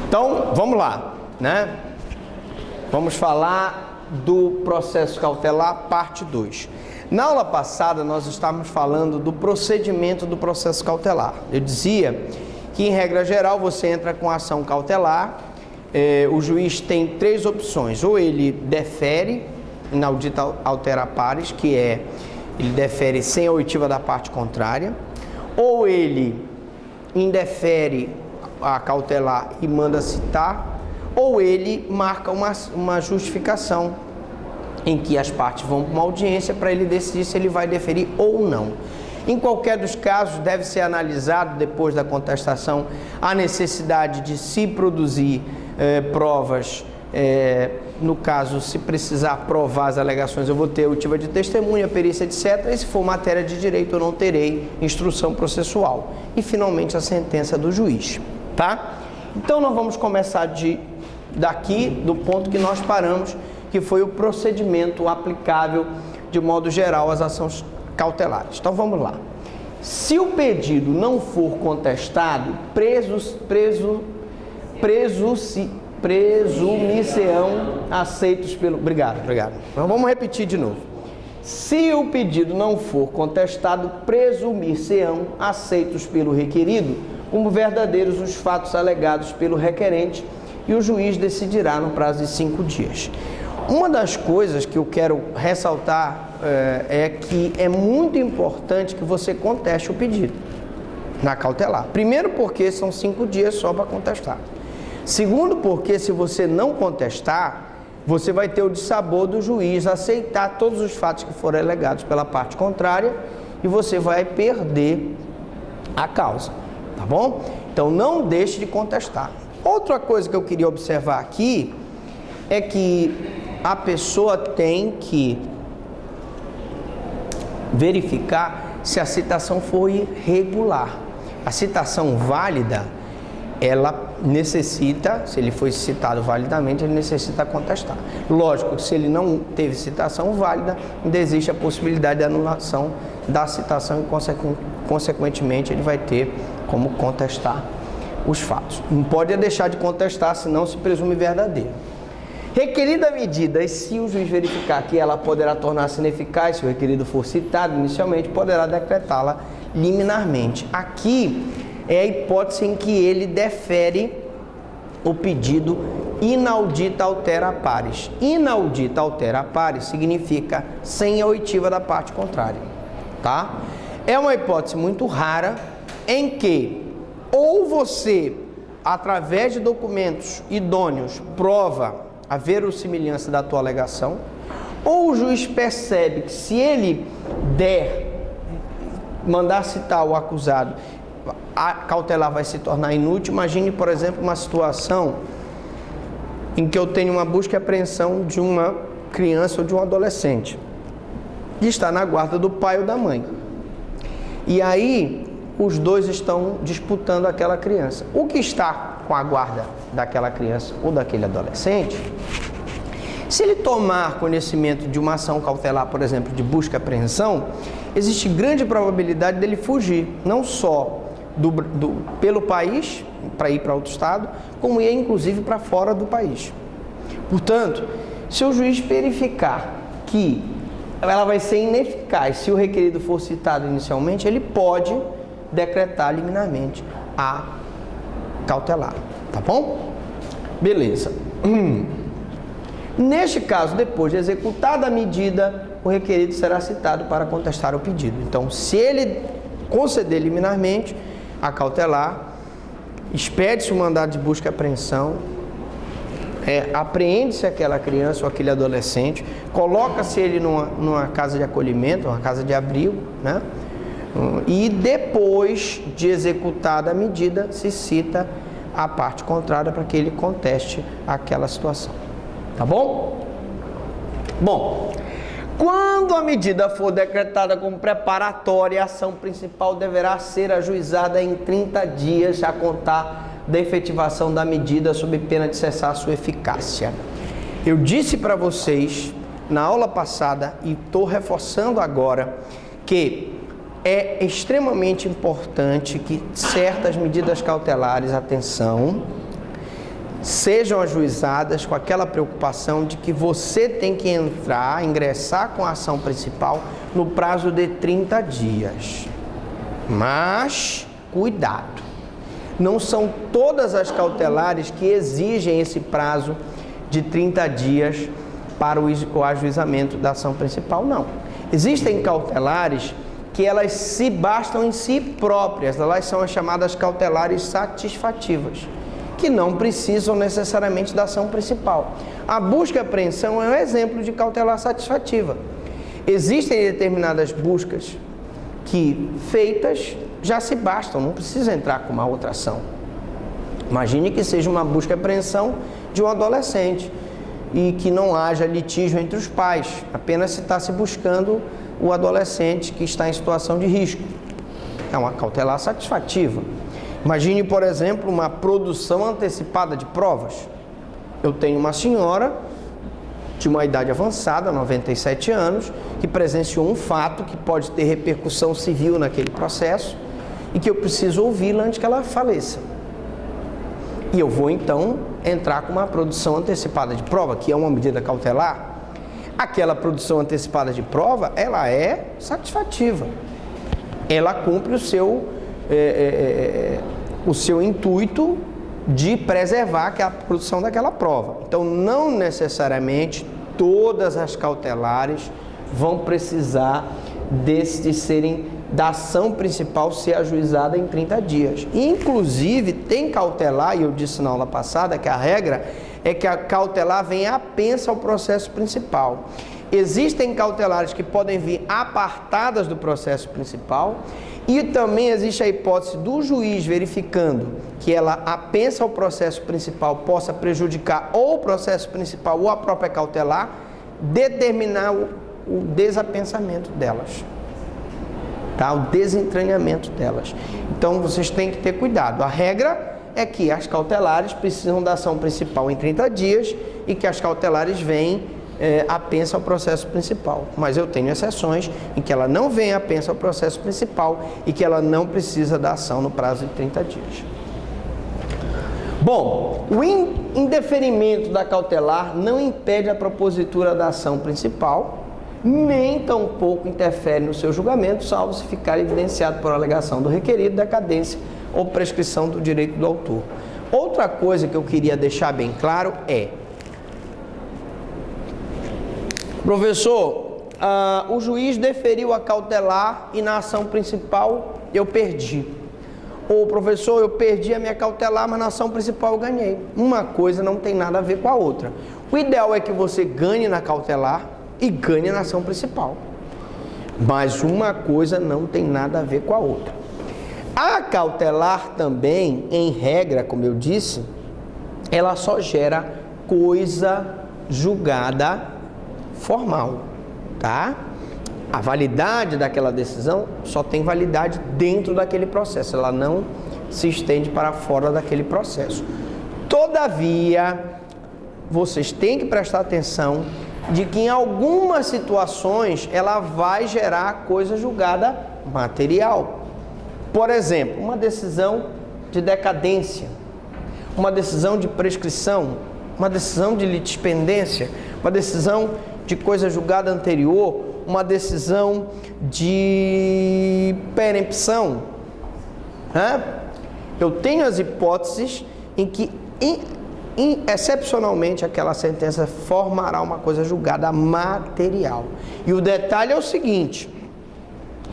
Então, vamos lá, né? Vamos falar do processo cautelar, parte 2. Na aula passada, nós estávamos falando do procedimento do processo cautelar. Eu dizia que, em regra geral, você entra com ação cautelar, o juiz tem 3 opções. Ou ele defere, inaudita altera pares, que é, ele defere sem a oitiva da parte contrária, ou ele indefere a cautelar e manda citar, ou ele marca uma justificação em que as partes vão para uma audiência para ele decidir se ele vai deferir ou não. Em qualquer dos casos, deve ser analisado, depois da contestação, a necessidade de se produzir provas. No caso, se precisar provar as alegações, eu vou ter oitiva de testemunha, perícia, etc. E se for matéria de direito, eu não terei instrução processual. E, finalmente, a sentença do juiz, tá? Então, nós vamos começar daqui, do ponto que nós paramos, que foi o procedimento aplicável, de modo geral, às ações cautelares. Então, vamos lá. Se o pedido não for contestado, presumir-se-ão aceitos pelo... Obrigado. Então, vamos repetir de novo. Se o pedido não for contestado, presumir-se-ão aceitos pelo requerido como verdadeiros os fatos alegados pelo requerente e o juiz decidirá no prazo de 5 dias. Uma das coisas que eu quero ressaltar é que é muito importante que você conteste o pedido na cautelar. Primeiro, porque são 5 dias só para contestar. Segundo, porque se você não contestar, você vai ter o dissabor do juiz aceitar todos os fatos que forem alegados pela parte contrária e você vai perder a causa, tá bom? Então, não deixe de contestar. Outra coisa que eu queria observar aqui é que a pessoa tem que verificar se a citação foi irregular. A citação válida, ela necessita, se ele foi citado validamente, ele necessita contestar. Lógico que se ele não teve citação válida, ainda existe a possibilidade de anulação da citação e, consequentemente, ele vai ter como contestar os fatos. Não pode deixar de contestar, senão se presume verdadeiro. Requerida a medida, e se o juiz verificar que ela poderá tornar-se ineficaz, se o requerido for citado inicialmente, poderá decretá-la liminarmente. Aqui é a hipótese em que ele defere o pedido inaudita altera pares. Inaudita altera pares significa sem a oitiva da parte contrária, tá? É uma hipótese muito rara em que ou você, através de documentos idôneos, prova a verossimilhança da tua alegação, ou o juiz percebe que se ele mandar citar o acusado, a cautelar vai se tornar inútil. Imagine, por exemplo, uma situação em que eu tenho uma busca e apreensão de uma criança ou de um adolescente que está na guarda do pai ou da mãe. E aí, os dois estão disputando aquela criança. O que está com a guarda daquela criança ou daquele adolescente, se ele tomar conhecimento de uma ação cautelar, por exemplo, de busca e apreensão, existe grande probabilidade dele fugir, não só pelo país, para ir para outro estado, como ir inclusive para fora do país. Portanto, se o juiz verificar que ela vai ser ineficaz se o requerido for citado inicialmente, ele pode decretar liminarmente a cautelar, tá bom? Beleza. Neste caso, depois de executada a medida, o requerido será citado para contestar o pedido. Então, se ele conceder liminarmente a cautelar, expede-se o mandado de busca e apreensão, apreende-se aquela criança ou aquele adolescente, coloca-se ele numa casa de acolhimento, uma casa de abrigo, né? E depois de executada a medida, se cita a parte contrária para que ele conteste aquela situação. Tá bom? Bom, quando a medida for decretada como preparatória, a ação principal deverá ser ajuizada em 30 dias a contar da efetivação da medida sob pena de cessar sua eficácia. Eu disse para vocês na aula passada e estou reforçando agora que é extremamente importante que certas medidas cautelares, atenção, sejam ajuizadas com aquela preocupação de que você tem que ingressar com a ação principal no prazo de 30 dias. Mas, cuidado, não são todas as cautelares que exigem esse prazo de 30 dias para o ajuizamento da ação principal, não. Existem cautelares que elas se bastam em si próprias, elas são as chamadas cautelares satisfativas, que não precisam necessariamente da ação principal. A busca e apreensão é um exemplo de cautelar satisfativa. Existem determinadas buscas que, feitas, já se bastam, não precisa entrar com uma outra ação. Imagine que seja uma busca e apreensão de um adolescente e que não haja litígio entre os pais, apenas se está se buscando o adolescente que está em situação de risco. É uma cautelar satisfativa. Imagine, por exemplo, uma produção antecipada de provas. Eu tenho uma senhora de uma idade avançada, 97 anos, que presenciou um fato que pode ter repercussão civil naquele processo e que eu preciso ouvi-la antes que ela faleça. E eu vou, então, entrar com uma produção antecipada de prova, que é uma medida cautelar. Aquela produção antecipada de prova, ela é satisfativa. Ela cumpre o seu intuito de preservar a produção daquela prova. Então, não necessariamente todas as cautelares vão precisar da ação principal ser ajuizada em 30 dias. Inclusive, tem cautelar, e eu disse na aula passada que a regra é que a cautelar vem apensa ao processo principal. Existem cautelares que podem vir apartadas do processo principal e também existe a hipótese do juiz verificando que ela apensa ao processo principal possa prejudicar ou o processo principal ou a própria cautelar, determinar o desapensamento delas. Tá? O desentranhamento delas. Então, vocês têm que ter cuidado. A regra é que as cautelares precisam da ação principal em 30 dias e que as cautelares vêm apensa ao processo principal. Mas eu tenho exceções em que ela não vem apensa ao processo principal e que ela não precisa da ação no prazo de 30 dias. Bom, o indeferimento da cautelar não impede a propositura da ação principal, nem tampouco interfere no seu julgamento, salvo se ficar evidenciado por alegação do requerido, decadência ou prescrição do direito do autor. Outra coisa que eu queria deixar bem claro é: professor, o juiz deferiu a cautelar e na ação principal eu perdi. Ou, professor, eu perdi a minha cautelar, mas na ação principal eu ganhei. Uma coisa não tem nada a ver com a outra. O ideal é que você ganhe na cautelar e ganhe na ação principal. Mas uma coisa não tem nada a ver com a outra. A cautelar também, em regra, como eu disse, ela só gera coisa julgada formal, tá? A validade daquela decisão só tem validade dentro daquele processo, ela não se estende para fora daquele processo. Todavia, vocês têm que prestar atenção de que em algumas situações ela vai gerar coisa julgada material. Por exemplo, uma decisão de decadência, uma decisão de prescrição, uma decisão de litispendência, uma decisão de coisa julgada anterior, uma decisão de perempção. Eu tenho as hipóteses em que, excepcionalmente, aquela sentença formará uma coisa julgada material. E o detalhe é o seguinte: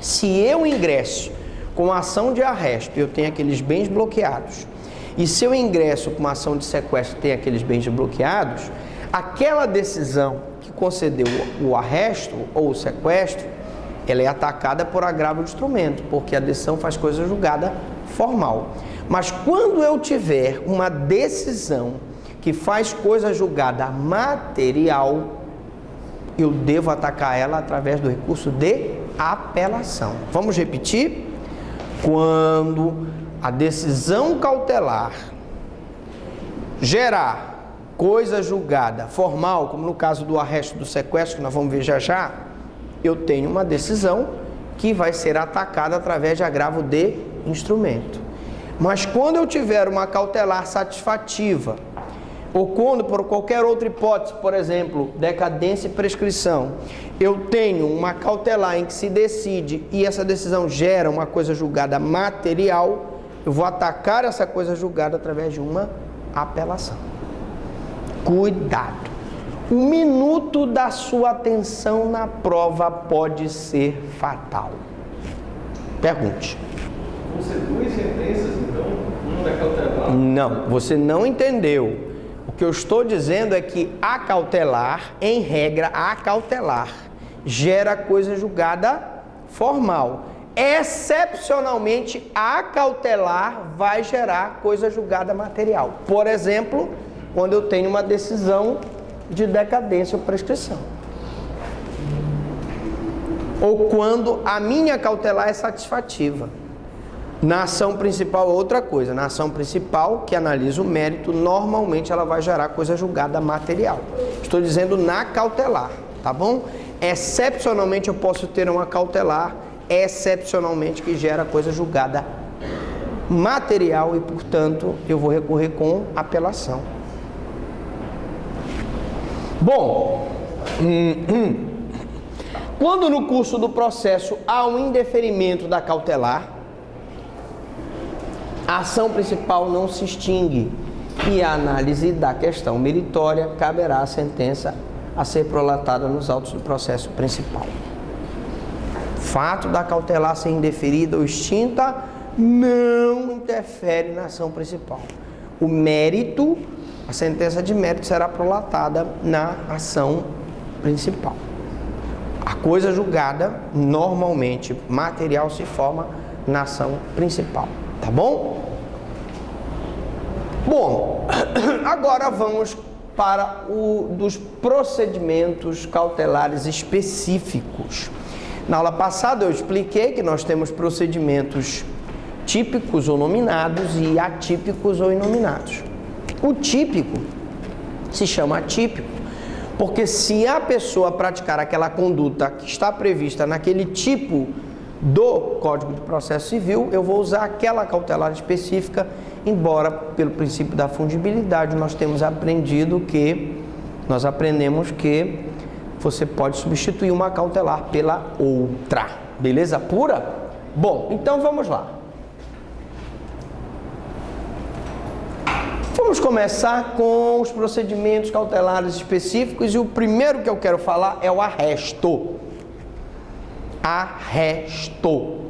se eu ingresso com a ação de arresto e eu tenho aqueles bens bloqueados, e se eu ingresso com uma ação de sequestro e tenho aqueles bens bloqueados, aquela decisão que concedeu o arresto ou o sequestro, ela é atacada por agravo de instrumento, porque a decisão faz coisa julgada formal. Mas quando eu tiver uma decisão que faz coisa julgada material, eu devo atacar ela através do recurso de apelação. Vamos repetir? Quando a decisão cautelar gerar coisa julgada formal, como no caso do arresto, do sequestro, que nós vamos ver já já, eu tenho uma decisão que vai ser atacada através de agravo de instrumento. Mas quando eu tiver uma cautelar satisfativa, ou quando, por qualquer outra hipótese, por exemplo, decadência e prescrição, eu tenho uma cautelar em que se decide e essa decisão gera uma coisa julgada material, eu vou atacar essa coisa julgada através de uma apelação. Cuidado! Um minuto da sua atenção na prova pode ser fatal. Pergunte. Vão ser duas sentenças, então? Uma da cautelar? Não, você não entendeu. O que eu estou dizendo é que a cautelar, em regra, a cautelar gera coisa julgada formal. Excepcionalmente, a cautelar vai gerar coisa julgada material. Por exemplo, quando eu tenho uma decisão de decadência ou prescrição. Ou quando a minha cautelar é satisfativa. Na ação principal é outra coisa. Na ação principal, que analisa o mérito, normalmente ela vai gerar coisa julgada material. Estou dizendo na cautelar, tá bom? Excepcionalmente eu posso ter uma cautelar, excepcionalmente que gera coisa julgada material e, portanto, eu vou recorrer com apelação. Bom, quando no curso do processo há um indeferimento da cautelar, a ação principal não se extingue e a análise da questão meritória caberá à sentença a ser prolatada nos autos do processo principal. O fato da cautelar ser indeferida ou extinta não interfere na ação principal. O mérito, a sentença de mérito será prolatada na ação principal. A coisa julgada, normalmente, material, se forma na ação principal. Tá bom? Bom, agora vamos para dos procedimentos cautelares específicos. Na aula passada eu expliquei que nós temos procedimentos típicos ou nominados e atípicos ou inominados. O típico se chama atípico porque se a pessoa praticar aquela conduta que está prevista naquele tipo do Código de Processo Civil, eu vou usar aquela cautelar específica, embora pelo princípio da fungibilidade nós aprendemos que você pode substituir uma cautelar pela outra. Beleza pura? Bom, então vamos lá. Vamos começar com os procedimentos cautelares específicos e o primeiro que eu quero falar é o arresto. Arresto.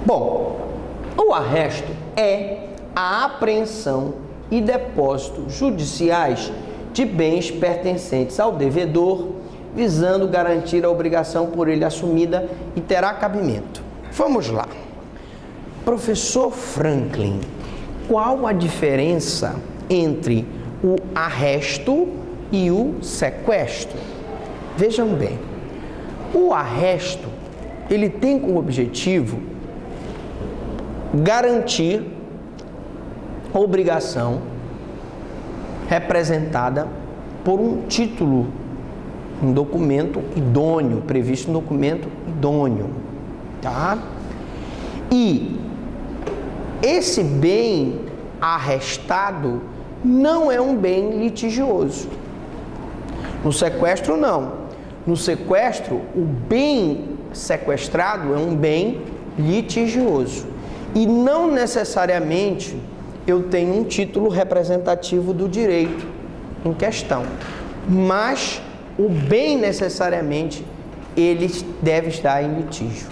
Bom, o arresto é a apreensão e depósito judiciais de bens pertencentes ao devedor, visando garantir a obrigação por ele assumida e terá cabimento. Vamos lá. Professor Franklin, qual a diferença entre o arresto e o sequestro? Vejam bem, o arresto, ele tem como objetivo garantir a obrigação representada por um título, um documento idôneo, previsto no documento idôneo, tá? E esse bem arrestado não é um bem litigioso. No sequestro, não. No sequestro, o bem sequestrado é um bem litigioso. E não necessariamente eu tenho um título representativo do direito em questão. Mas o bem necessariamente ele deve estar em litígio.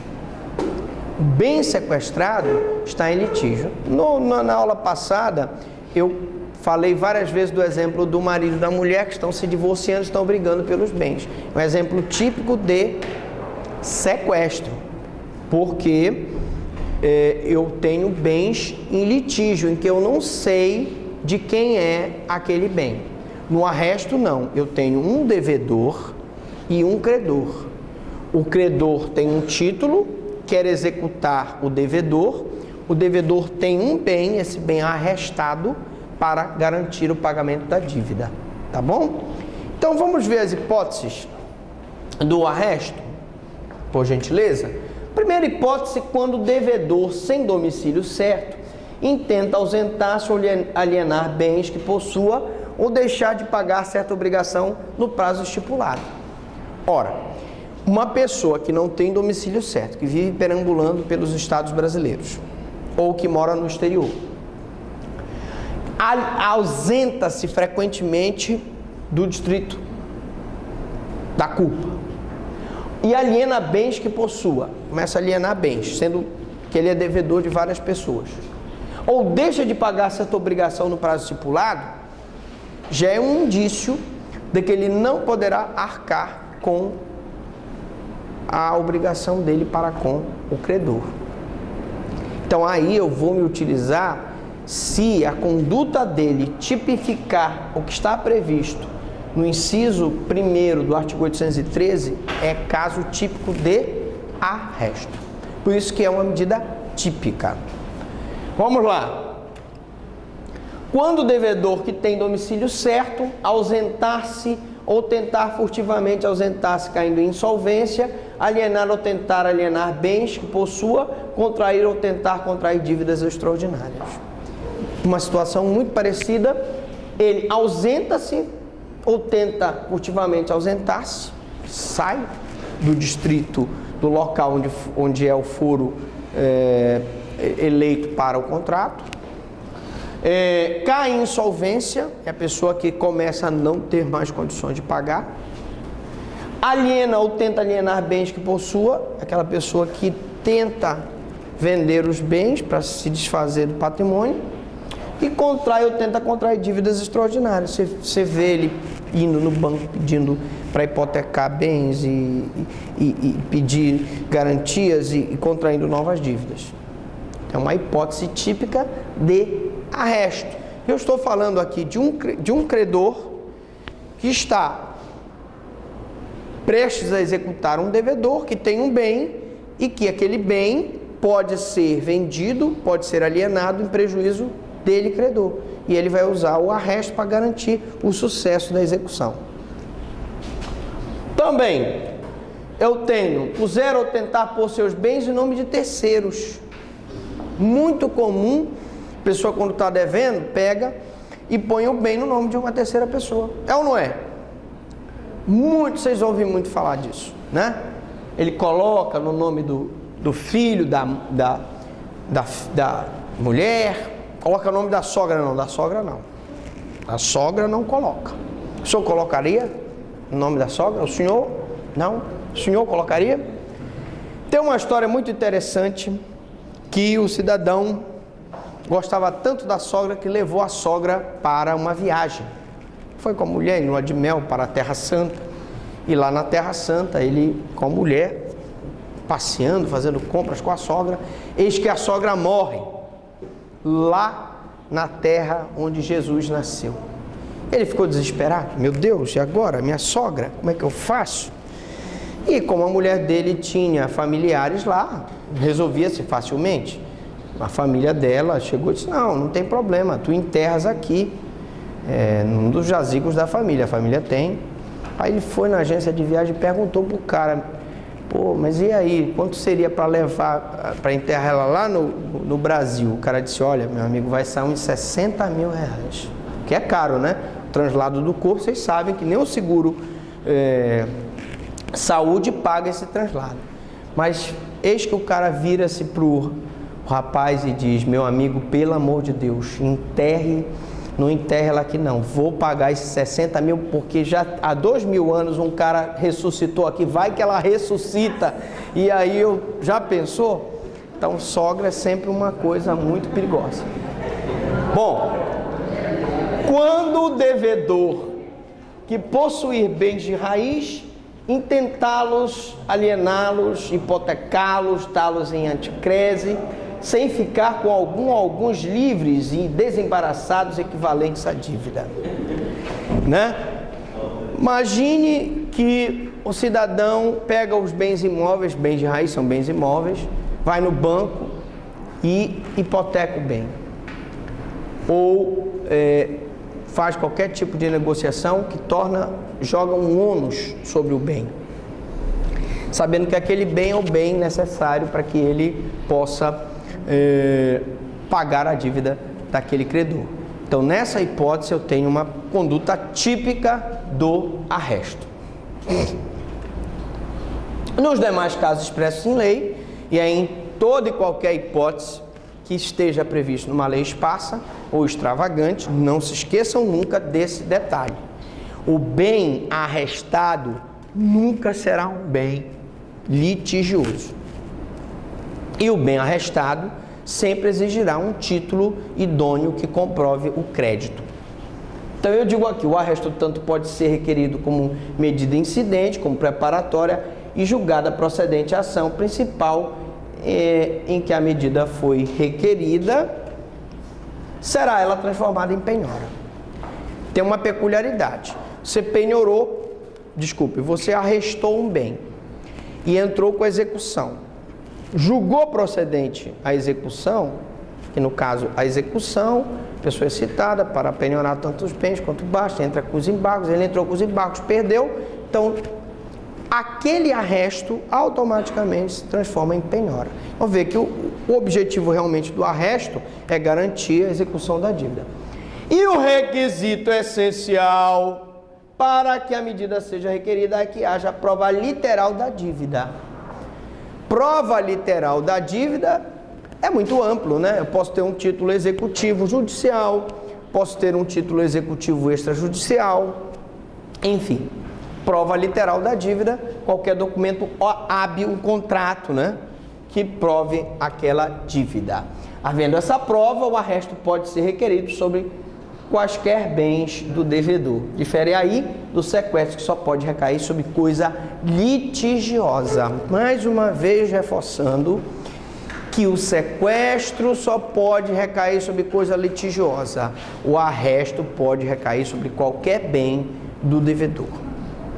O bem sequestrado está em litígio. Na aula passada, eu falei várias vezes do exemplo do marido e da mulher que estão se divorciando, estão brigando pelos bens. Um exemplo típico de sequestro, porque eu tenho bens em litígio, em que eu não sei de quem é aquele bem. No arresto, não. Eu tenho um devedor e um credor. O credor tem um título, quer executar o devedor tem um bem, esse bem arrestado, para garantir o pagamento da dívida, tá bom? Então vamos ver as hipóteses do arresto, por gentileza. Primeira hipótese, quando o devedor sem domicílio certo intenta ausentar-se ou alienar bens que possua ou deixar de pagar certa obrigação no prazo estipulado. Ora, uma pessoa que não tem domicílio certo, que vive perambulando pelos estados brasileiros ou que mora no exterior, ausenta-se frequentemente do distrito da culpa e aliena bens que possua, começa a alienar bens, sendo que ele é devedor de várias pessoas, ou deixa de pagar certa obrigação no prazo estipulado, já é um indício de que ele não poderá arcar com a obrigação dele para com o credor. Então aí eu vou me utilizar se a conduta dele tipificar o que está previsto no inciso 1º do artigo 813, é caso típico de arresto. Por isso que é uma medida típica. Vamos lá. Quando o devedor que tem domicílio certo ausentar-se ou tentar furtivamente ausentar-se caindo em insolvência, alienar ou tentar alienar bens que possua, contrair ou tentar contrair dívidas extraordinárias. Uma situação muito parecida, ele ausenta-se ou tenta furtivamente ausentar-se, sai do distrito, do local onde é o foro eleito para o contrato, cai em insolvência, é a pessoa que começa a não ter mais condições de pagar, aliena ou tenta alienar bens que possua, aquela pessoa que tenta vender os bens para se desfazer do patrimônio, e contrai ou tenta contrair dívidas extraordinárias. Você vê ele indo no banco pedindo para hipotecar bens e pedir garantias e contraindo novas dívidas. É uma hipótese típica de arresto. Eu estou falando aqui de um credor que está prestes a executar um devedor que tem um bem e que aquele bem pode ser vendido, pode ser alienado em prejuízo dele, credor. E ele vai usar o arresto para garantir o sucesso da execução. Também, eu tenho puser ou tentar pôr seus bens em nome de terceiros. Muito comum, a pessoa quando está devendo, pega e põe o bem no nome de uma terceira pessoa. É ou não é? Vocês ouvem muito falar disso, né? Ele coloca no nome do filho, da mulher, coloca o nome da sogra não, da sogra não. A sogra não coloca. O senhor colocaria o nome da sogra? O senhor? Não? O senhor colocaria? Tem uma história muito interessante que o cidadão gostava tanto da sogra que levou a sogra para uma viagem. Foi com a mulher em lua de mel para a Terra Santa. E lá na Terra Santa, ele com a mulher, passeando, fazendo compras com a sogra, eis que a sogra morre lá na terra onde Jesus nasceu. Ele ficou desesperado. Meu Deus, e agora? Minha sogra, como é que eu faço? E como a mulher dele tinha familiares lá, resolvia-se facilmente. A família dela chegou e disse, não tem problema, tu enterras aqui, num dos jazigos da família, a família tem. Aí ele foi na agência de viagem e perguntou pro cara, pô, mas e aí, quanto seria para levar, para enterrar ela lá no Brasil? O cara disse, olha, meu amigo, vai sair uns 60 mil reais, que é caro, né? O translado do corpo, vocês sabem que nem o seguro saúde paga esse translado. Mas eis que o cara vira-se pro rapaz e diz, meu amigo, pelo amor de Deus, não enterre ela aqui não, vou pagar esses 60 mil, porque já há 2000 anos um cara ressuscitou aqui, vai que ela ressuscita, e aí já pensou? Então sogra é sempre uma coisa muito perigosa. Bom, quando o devedor que possuir bens de raiz, intentá-los, aliená-los, hipotecá-los, dá-los em anticrese, sem ficar com alguns livres e desembaraçados equivalentes à dívida, né? Imagine que o cidadão pega os bens imóveis, bens de raiz são bens imóveis, vai no banco e hipoteca o bem, ou faz qualquer tipo de negociação que joga um ônus sobre o bem, sabendo que aquele bem é o bem necessário para que ele possa pagar a dívida daquele credor. Então, nessa hipótese, eu tenho uma conduta típica do arresto. Nos demais casos expressos em lei, e aí em toda e qualquer hipótese que esteja previsto numa lei esparsa ou extravagante, não se esqueçam nunca desse detalhe. O bem arrestado nunca será um bem litigioso. E o bem arrestado sempre exigirá um título idôneo que comprove o crédito. Então eu digo aqui, o arresto tanto pode ser requerido como medida incidente, como preparatória e julgada procedente à ação principal em que a medida foi requerida, será ela transformada em penhora. Tem uma peculiaridade. Você você arrestou um bem e entrou com a execução. Julgou procedente a execução, que no caso a execução, a pessoa é citada para penhorar tanto os bens quanto baixos, entra com os embargos, ele entrou com os embargos, perdeu, então aquele arresto automaticamente se transforma em penhora. Vamos ver que o objetivo realmente do arresto é garantir a execução da dívida. E o requisito essencial para que a medida seja requerida é que haja prova literal da dívida. Prova literal da dívida é muito amplo, né? Eu posso ter um título executivo judicial, posso ter um título executivo extrajudicial, enfim. Prova literal da dívida, qualquer documento hábil, um contrato, né? Que prove aquela dívida. Havendo essa prova, o arresto pode ser requerido sobre quaisquer bens do devedor. Difere aí do sequestro, que só pode recair sobre coisa litigiosa. Mais uma vez reforçando que o sequestro só pode recair sobre coisa litigiosa. O arresto pode recair sobre qualquer bem do devedor.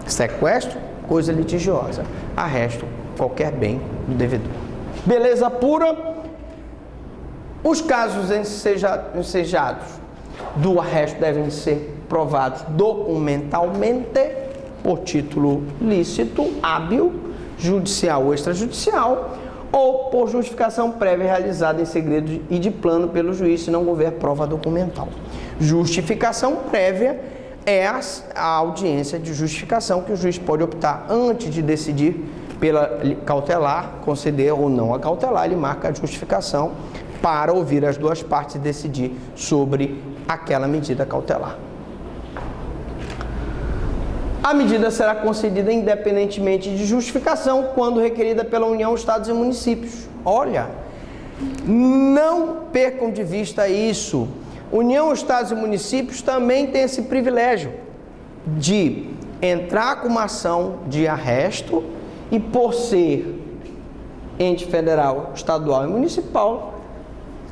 Sequestro, coisa litigiosa. Arresto, qualquer bem do devedor. Beleza pura? Os casos ensejados do arresto devem ser provados documentalmente por título lícito, hábil, judicial ou extrajudicial, ou por justificação prévia realizada em segredo e de plano pelo juiz, se não houver prova documental. Justificação prévia é a audiência de justificação que o juiz pode optar antes de decidir pela cautelar, conceder ou não a cautelar, ele marca a justificação para ouvir as duas partes e decidir sobre aquela medida cautelar. A medida será concedida independentemente de justificação quando requerida pela União, Estados e Municípios. Olha, não percam de vista isso. União, Estados e Municípios também tem esse privilégio de entrar com uma ação de arresto e, por ser ente federal, estadual e municipal,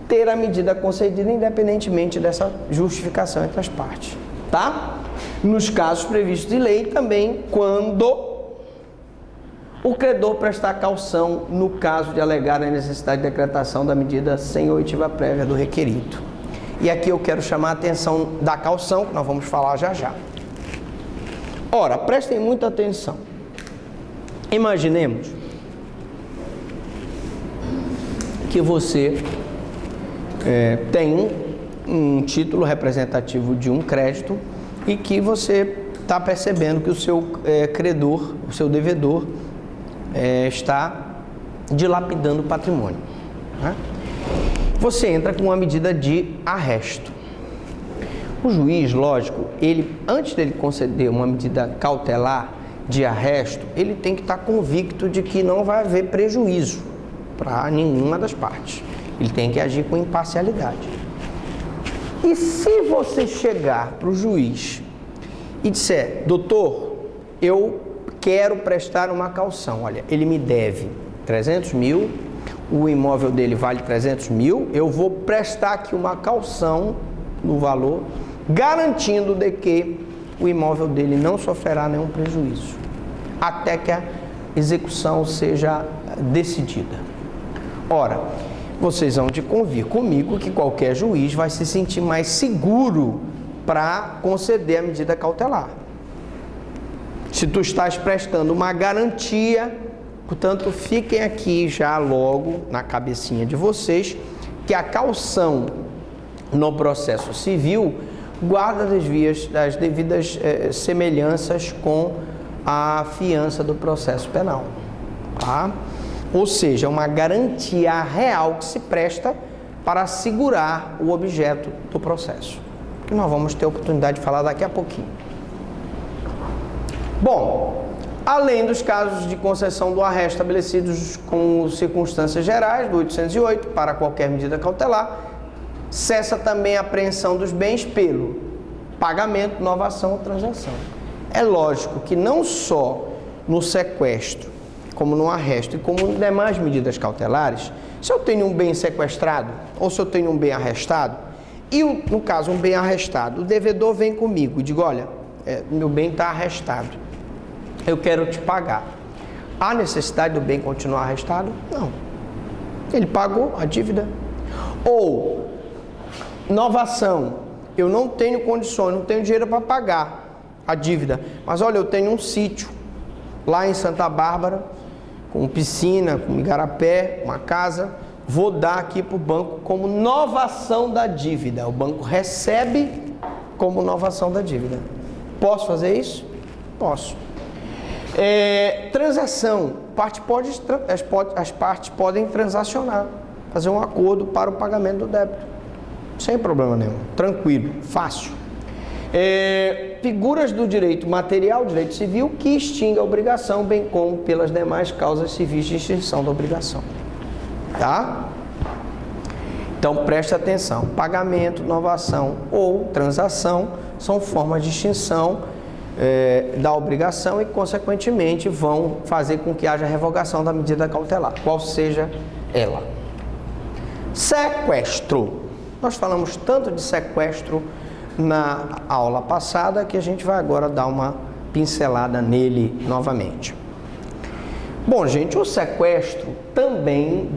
ter a medida concedida independentemente dessa justificação entre as partes, tá? Nos casos previstos de lei também, quando o credor prestar caução no caso de alegar a necessidade de decretação da medida sem oitiva prévia do requerido. E aqui eu quero chamar a atenção da caução, que nós vamos falar já já. Ora, prestem muita atenção. Imaginemos que você tem um título representativo de um crédito e que você está percebendo que o seu credor, o seu devedor, está dilapidando o patrimônio, né? Você entra com uma medida de arresto. O juiz, lógico, antes dele conceder uma medida cautelar de arresto, ele tem que estar convicto de que não vai haver prejuízo para nenhuma das partes. Ele tem que agir com imparcialidade. E se você chegar para o juiz e disser: doutor, eu quero prestar uma caução, olha, ele me deve 300 mil, o imóvel dele vale 300 mil, eu vou prestar aqui uma caução no valor, garantindo de que o imóvel dele não sofrerá nenhum prejuízo, até que a execução seja decidida. Ora, vocês vão de convir comigo que qualquer juiz vai se sentir mais seguro para conceder a medida cautelar. Se tu estás prestando uma garantia, portanto, fiquem aqui já logo na cabecinha de vocês que a caução no processo civil guarda as devidas semelhanças com a fiança do processo penal, tá? Ou seja, uma garantia real que se presta para assegurar o objeto do processo, que nós vamos ter a oportunidade de falar daqui a pouquinho. Bom, além dos casos de concessão do arresto estabelecidos com circunstâncias gerais do 808 para qualquer medida cautelar, cessa também a apreensão dos bens pelo pagamento, novação ou transação. É lógico que não só no sequestro, como no arresto e como em demais medidas cautelares, se eu tenho um bem sequestrado ou se eu tenho um bem arrestado, e no caso um bem arrestado, o devedor vem comigo e diz: olha, meu bem está arrestado, eu quero te pagar. Há necessidade do bem continuar arrestado? Não. Ele pagou a dívida. Ou novação, eu não tenho condições, não tenho dinheiro para pagar a dívida, mas olha, eu tenho um sítio lá em Santa Bárbara, com piscina, com igarapé, uma casa, vou dar aqui para o banco como novação da dívida. O banco recebe como novação da dívida. Posso fazer isso? Posso. Transação, as partes podem transacionar, fazer um acordo para o pagamento do débito, sem problema nenhum, tranquilo, fácil. Figuras do direito material, direito civil, que extingue a obrigação, bem como pelas demais causas civis de extinção da obrigação. Tá? Então, preste atenção. Pagamento, novação ou transação são formas de extinção da obrigação e, consequentemente, vão fazer com que haja revogação da medida cautelar, qual seja ela. Sequestro. Nós falamos tanto de sequestro na aula passada que a gente vai agora dar uma pincelada nele novamente. Bom, gente, o sequestro também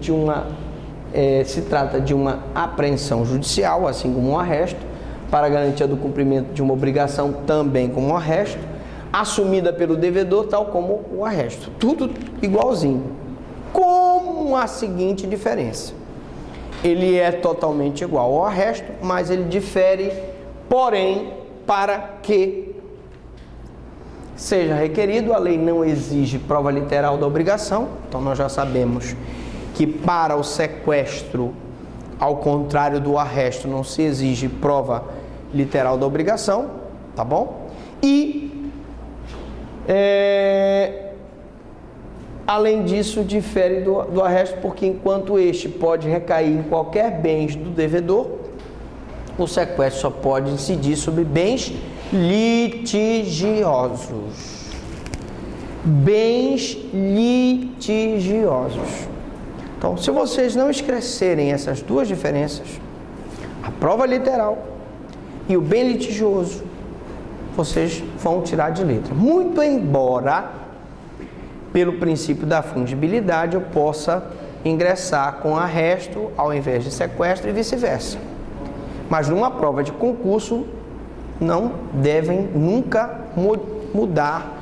se trata de uma apreensão judicial, assim como um arresto, para garantia do cumprimento de uma obrigação, também como um arresto, assumida pelo devedor, tal como o arresto. Tudo igualzinho, com a seguinte diferença: ele é totalmente igual ao arresto, mas ele difere, porém, para que seja requerido, a lei não exige prova literal da obrigação. Então nós já sabemos que para o sequestro, ao contrário do arresto, não se exige prova literal da obrigação, tá bom? E além disso, difere do arresto, porque enquanto este pode recair em qualquer bens do devedor, o sequestro só pode incidir sobre bens litigiosos. Bens litigiosos. Então, se vocês não esquecerem essas duas diferenças, a prova literal e o bem litigioso, vocês vão tirar de letra. Muito embora, pelo princípio da fungibilidade, eu possa ingressar com arresto ao invés de sequestro e vice-versa. Mas numa prova de concurso, não devem nunca mudar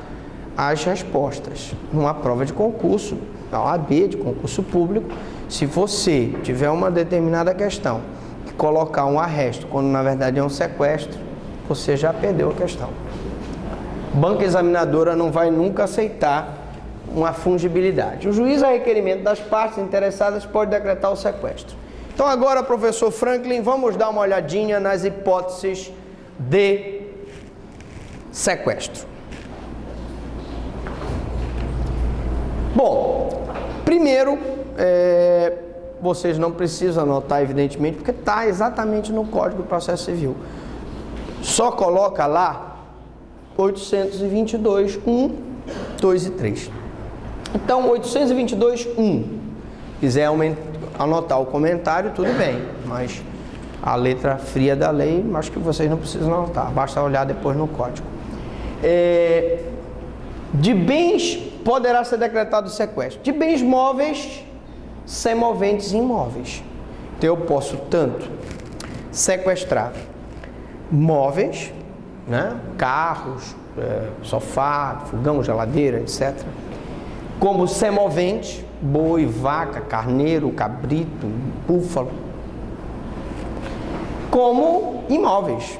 as respostas. Numa prova de concurso, na OAB, de concurso público, se você tiver uma determinada questão e colocar um arresto, quando na verdade é um sequestro, você já perdeu a questão. Banca examinadora não vai nunca aceitar uma fungibilidade. O juiz, a requerimento das partes interessadas, pode decretar o sequestro. Então agora, professor Franklin, vamos dar uma olhadinha nas hipóteses de sequestro. Bom, primeiro, vocês não precisam anotar, evidentemente, porque está exatamente no Código de Processo Civil. Só coloca lá 822.1, 2 e 3. Então, 822.1, quiser anotar o comentário, tudo bem, mas a letra fria da lei, acho que vocês não precisam anotar, basta olhar depois no código. De bens poderá ser decretado o sequestro. De bens móveis, semoventes e imóveis. Então eu posso tanto sequestrar móveis, né? Carros, sofá, fogão, geladeira, etc. Como semovente, boi, vaca, carneiro, cabrito, búfalo, como imóveis,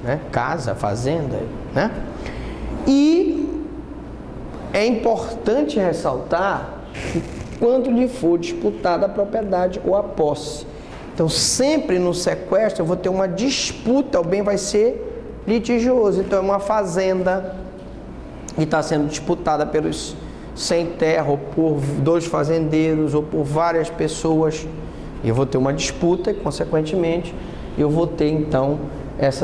né? Casa, fazenda, né? E é importante ressaltar que quando lhe for disputada a propriedade ou a posse. Então, sempre no sequestro eu vou ter uma disputa, o bem vai ser litigioso. Então, é uma fazenda que está sendo disputada pelos sem terra, ou por 2 fazendeiros, ou por várias pessoas. Eu vou ter uma disputa e, consequentemente, eu vou ter, então, essa